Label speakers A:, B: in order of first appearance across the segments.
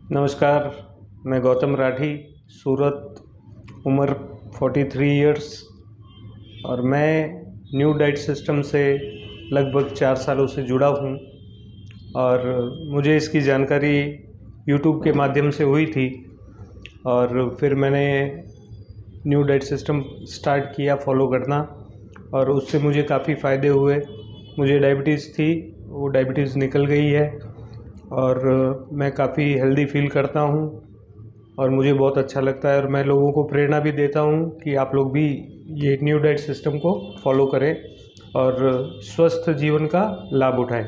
A: नमस्कार। मैं गौतम राठी, सूरत, उम्र 43 इयर्स और मैं न्यू डाइट सिस्टम से लगभग 4 सालों से जुड़ा हूँ और मुझे इसकी जानकारी यूट्यूब के माध्यम से हुई थी और फिर मैंने न्यू डाइट सिस्टम स्टार्ट किया फॉलो करना और उससे मुझे काफ़ी फ़ायदे हुए। मुझे डायबिटीज़ थी, वो डायबिटीज़ निकल गई है और मैं काफ़ी हेल्दी फील करता हूँ और मुझे बहुत अच्छा लगता है और मैं लोगों को प्रेरणा भी देता हूँ कि आप लोग भी ये न्यू डाइट सिस्टम को फॉलो करें और स्वस्थ जीवन का लाभ उठाएं।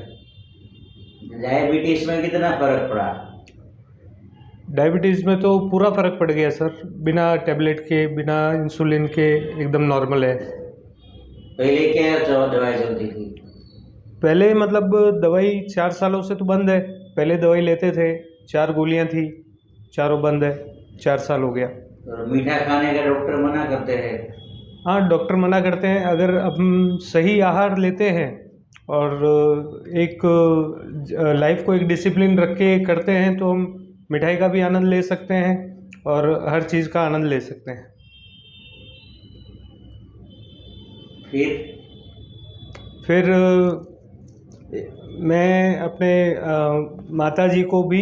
B: डायबिटीज में कितना फर्क पड़ा?
A: डायबिटीज़ में तो पूरा फ़र्क पड़ गया सर, बिना टैबलेट के, बिना इंसुलिन के एकदम नॉर्मल है।
B: पहले क्या दवाई चलती थी?
A: पहले मतलब दवाई 4 सालों से तो बंद है। पहले दवाई लेते थे, 4 गोलियां थी, चारों बंद है, 4 साल हो गया।
B: और मीठा खाने का डॉक्टर मना करते हैं।
A: हाँ, डॉक्टर मना करते हैं। अगर हम सही आहार लेते हैं और एक लाइफ को एक डिसिप्लिन रख के करते हैं तो हम मिठाई का भी आनंद ले सकते हैं और हर चीज़ का आनंद ले सकते हैं। फिर मैं अपने माताजी को भी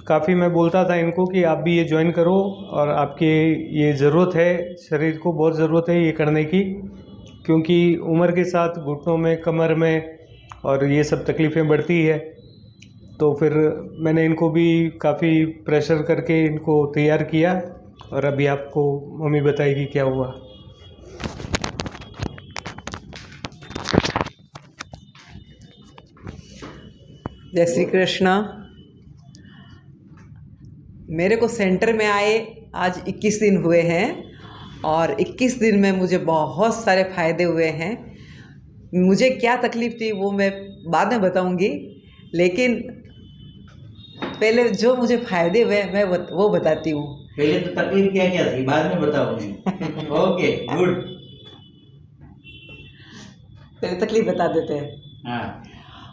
A: काफ़ी मैं बोलता था इनको कि आप भी ये ज्वाइन करो और आपके ये ज़रूरत है, शरीर को बहुत ज़रूरत है ये करने की, क्योंकि उम्र के साथ घुटनों में, कमर में और ये सब तकलीफ़ें बढ़ती है। तो फिर मैंने इनको भी काफ़ी प्रेशर करके इनको तैयार किया और अभी आपको मम्मी बताएगी क्या हुआ।
C: जय श्री कृष्णा। मेरे को सेंटर में आए आज 21 दिन हुए हैं और 21 दिन में मुझे बहुत सारे फ़ायदे हुए हैं। मुझे क्या तकलीफ़ थी वो मैं बाद में बताऊंगी, लेकिन पहले जो मुझे फ़ायदे हुए मैं वो बताती हूँ।
B: पहले तो तकलीफ क्या क्या थी बाद में बताऊंगी। Okay, good.
C: पहले तकलीफ़ बता देते हैं।
B: हाँ,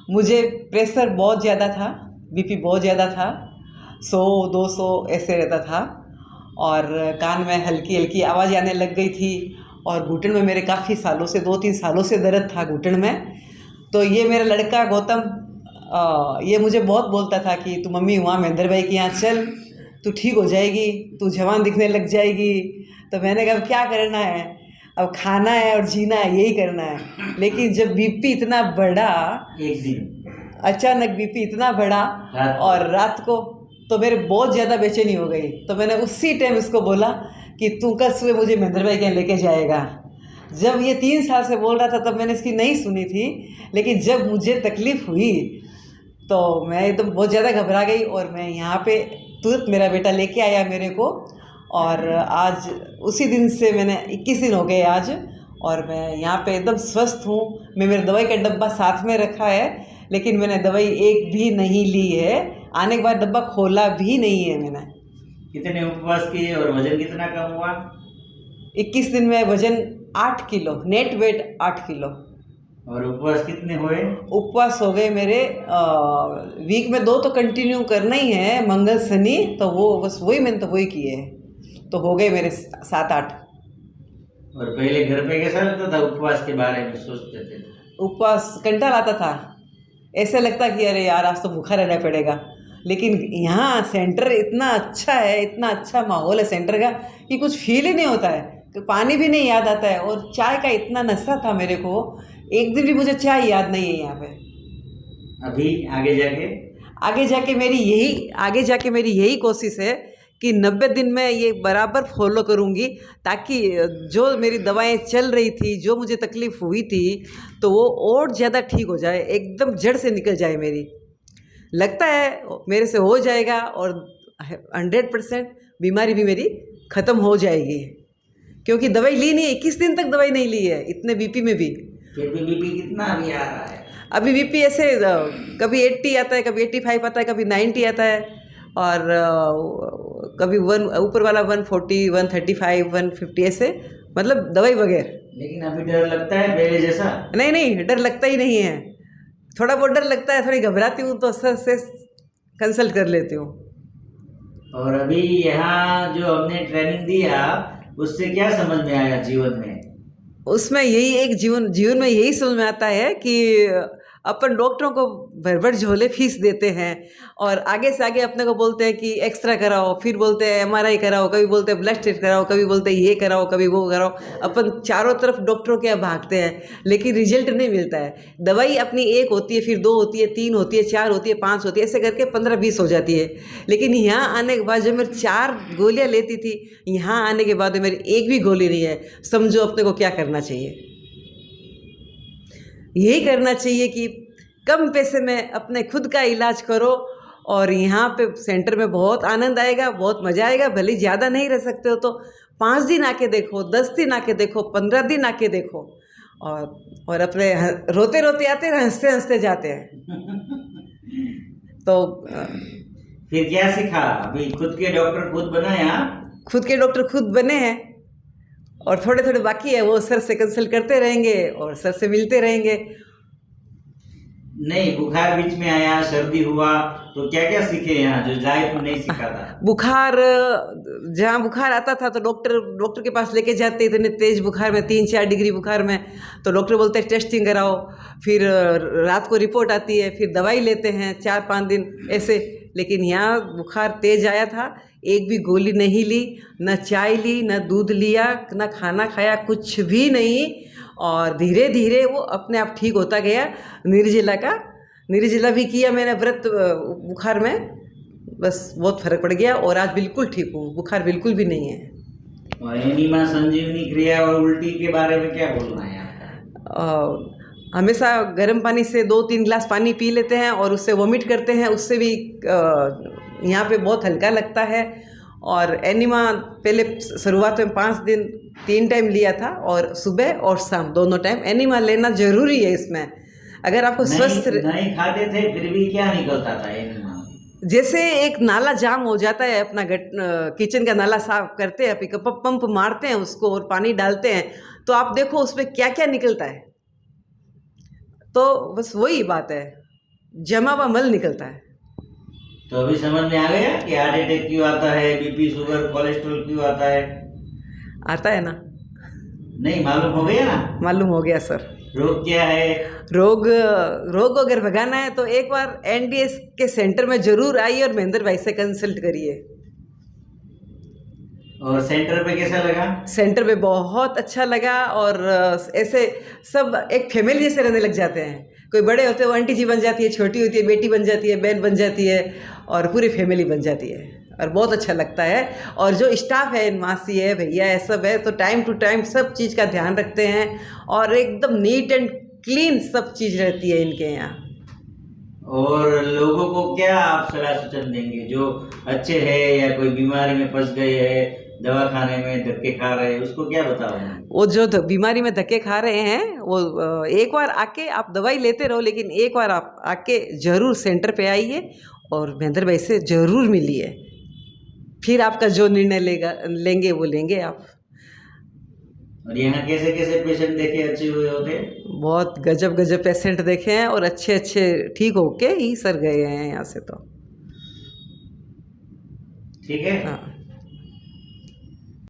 C: मुझे प्रेशर बहुत ज़्यादा था, बीपी बहुत ज़्यादा था, 100-200 ऐसे रहता था और कान में हल्की हल्की आवाज़ आने लग गई थी और घुटन में मेरे काफ़ी सालों से 2-3 सालों से दर्द था घुटन में। तो ये मेरा लड़का गौतम ये मुझे बहुत बोलता था कि तू मम्मी वहाँ महेंद्र भाई के यहाँ चल, तू ठीक हो जाएगी, तू जवान दिखने लग जाएगी। तो मैंने कहा क्या करना है, अब खाना है और जीना है, यही करना है। लेकिन जब बीपी इतना बढ़ा,
B: एक दिन
C: अचानक बीपी इतना बढ़ा और रात को तो मेरे बहुत ज़्यादा बेचैनी हो गई। तो मैंने उसी टाइम इसको बोला कि तू कल सुबह मुझे महेंद्र भाई के यहाँ लेके जाएगा। जब ये 3 साल से बोल रहा था तब मैंने इसकी नहीं सुनी थी, लेकिन जब मुझे तकलीफ़ हुई तो मैं एकदम बहुत ज़्यादा घबरा गई और मैं यहाँ पे तुरंत मेरा बेटा लेके आया मेरे को और आज उसी दिन से मैंने 21 दिन हो गए आज और मैं यहाँ पे एकदम स्वस्थ हूँ। मैं मेरे दवाई का डब्बा साथ में रखा है, लेकिन मैंने दवाई एक भी नहीं ली है। आने के बाद डब्बा खोला भी नहीं है मैंने।
B: कितने उपवास किए और वजन कितना कम हुआ?
C: 21 दिन में वजन 8 किलो, नेट वेट 8 किलो।
B: और उपवास कितने हुए?
C: उपवास हो गए मेरे वीक में 2 तो कंटिन्यू करना ही है, मंगल शनि, तो वो बस वही मैंने तो वही किए हैं, तो हो गए मेरे 7-8।
B: और पहले घर पे कैसा लगता था उपवास के बारे में सोचते थे?
C: उपवास कंटाल आता था, ऐसे लगता कि अरे यार आज तो भूखा रहना पड़ेगा। लेकिन यहाँ सेंटर इतना अच्छा है, इतना अच्छा माहौल है सेंटर का कि कुछ फील ही नहीं होता है, कि पानी भी नहीं याद आता है। और चाय का इतना नशा था मेरे को, एक दिन भी मुझे चाय याद नहीं है यहाँ पे।
B: अभी आगे जाके
C: आगे जाके मेरी यही कोशिश है कि 90 दिन में ये बराबर फॉलो करूँगी, ताकि जो मेरी दवाएं चल रही थी, जो मुझे तकलीफ़ हुई थी, तो वो और ज़्यादा ठीक हो जाए, एकदम जड़ से निकल जाए मेरी। लगता है मेरे से हो जाएगा और 100% बीमारी भी मेरी ख़त्म हो जाएगी, क्योंकि दवाई ली नहीं है, 21 दिन तक दवाई नहीं ली है, इतने बीपी में भी।
B: फिर भी बीपी कितना अभी आ रहा है?
C: अभी बीपी ऐसे कभी 80 आता है, कभी 85 आता है, कभी 90 आता है और कभी ऊपर वाला 140, 135, 150 ऐसे, मतलब दवाई बगैर।
B: लेकिन अभी डर लगता है पहले जैसा?
C: नहीं, डर लगता ही नहीं है। थोड़ा बहुत डर लगता है, थोड़ी घबराती हूँ तो सर से कंसल्ट कर लेती हूँ।
B: और अभी यहाँ जो हमने ट्रेनिंग दिया उससे क्या समझ में आया जीवन में?
C: उसमें यही एक जीवन में यही समझ में आता है कि अपन डॉक्टरों को भर झोले फीस देते हैं और आगे से आगे अपने को बोलते हैं कि एक्सरा कराओ, फिर बोलते हैं एमआरआई कराओ, कभी बोलते हैं ब्लड टेस्ट कराओ, कभी बोलते हैं ये कराओ, कभी वो कराओ। अपन चारों तरफ डॉक्टरों के यहाँ भागते हैं लेकिन रिजल्ट नहीं मिलता है। दवाई अपनी एक होती है, फिर 2 होती है, 3 होती है, 4 होती है, 5 होती है, ऐसे करके 15-20 हो जाती है। लेकिन यहाँ आने के बाद जब मैं 4 गोलियाँ लेती थी, यहाँ आने के बाद मेरी एक भी गोली नहीं है। समझो अपने को क्या करना चाहिए। यही करना चाहिए कि कम पैसे में अपने खुद का इलाज करो और यहाँ पे सेंटर में बहुत आनंद आएगा, बहुत मज़ा आएगा। भले ज़्यादा नहीं रह सकते हो तो 5 दिन आके देखो, 10 दिन आके देखो, 15 दिन आके देखो और अपने रोते रोते आते हैं, हंसते हंसते जाते हैं। तो
B: फिर क्या सीखा? अभी खुद के डॉक्टर खुद बनाया?
C: खुद के डॉक्टर खुद बने हैं और थोड़े थोड़े बाकी है, वो सर से कंसल्ट करते रहेंगे और सर से मिलते रहेंगे।
B: नहीं, बुखार बीच में आया, सर्दी हुआ तो क्या क्या सीखे यहाँ जो लाइफ में नहीं सीखा था?
C: बुखार, जहाँ बुखार आता था तो डॉक्टर के पास लेके जाते इतने तेज बुखार में, 3-4 डिग्री बुखार में, तो डॉक्टर बोलते हैं टेस्टिंग कराओ। फिर रात को रिपोर्ट आती है, फिर दवाई लेते हैं 4-5 दिन ऐसे। लेकिन यहाँ बुखार तेज आया था, एक भी गोली नहीं ली, न चाय ली, न दूध लिया, न खाना खाया, कुछ भी नहीं। और धीरे धीरे वो अपने आप ठीक होता गया। निर्जला भी किया मैंने व्रत बुखार में, बस बहुत फर्क पड़ गया और आज बिल्कुल ठीक हूँ, बुखार बिल्कुल भी नहीं है।
B: और एनिमा, संजीवनी क्रिया और उल्टी के बारे में क्या बोलना है आपका?
C: हमेशा गर्म पानी से 2-3 गिलास पानी पी लेते हैं और उससे वॉमिट करते हैं, उससे भी यहाँ पे बहुत हल्का लगता है। और एनिमा पहले शुरुआत में 5 दिन 3 टाइम लिया था और सुबह और शाम दोनों टाइम एनिमा लेना ज़रूरी है। इसमें अगर आपको स्वस्थ
B: नहीं खाते थे फिर भी क्या निकलता था एनिमा?
C: जैसे एक नाला जाम हो जाता है, अपना किचन का नाला साफ करते हैं, फिर पंप मारते हैं उसको और पानी डालते हैं, तो आप देखो उसमें क्या क्या निकलता है। तो बस वही बात है, जमा हुआ मल निकलता है।
B: तो अभी समझ में आ गया कि हार्ट अटैक क्यों आता है, बीपी, शुगर, कोलेस्ट्रॉल क्यों आता है?
C: आता है ना?
B: नहीं मालूम हो गया ना?
C: मालूम हो गया सर।
B: रोग क्या है?
C: रोग अगर भगाना है तो एक बार एनडीएस के सेंटर में जरूर आइए और महेंद्र भाई से कंसल्ट करिए।
B: और सेंटर पे कैसा लगा?
C: सेंटर पे बहुत अच्छा लगा और ऐसे सब एक फैमिली जैसे रहने लग जाते हैं। कोई बड़े होते हैं वो आंटी जी बन जाती है, छोटी होती है बेटी बन जाती है, बहन बन जाती है और पूरी फैमिली बन जाती है और बहुत अच्छा लगता है। और जो स्टाफ है, मासी है, भैया है, सब है, तो टाइम टू टाइम सब चीज़ का ध्यान रखते हैं और एकदम नीट एंड क्लीन सब चीज़ रहती है इनके यहाँ।
B: और लोगों को क्या आप सलाह सूचन देंगे जो अच्छे हैं या कोई बीमारी में फंस गए हैं, दवा खाने में धक्के खा रहे हैं, उसको क्या बताओगे?
C: वो जो बीमारी में धक्के खा रहे हैं वो एक बार आके आप दवाई लेते रहो, लेकिन एक बार आप आके ज़रूर सेंटर पे आइए और महेंद्र भाई से ज़रूर मिलिए। फिर आपका जो निर्णय लेंगे वो लेंगे आप।
B: और यहाँ कैसे कैसे पेशेंट देखे अच्छे हुए होते?
C: बहुत गजब पेशेंट देखे हैं और अच्छे ठीक होके ही सर गए हैं यहाँ से। तो
B: ठीक है।
C: हाँ।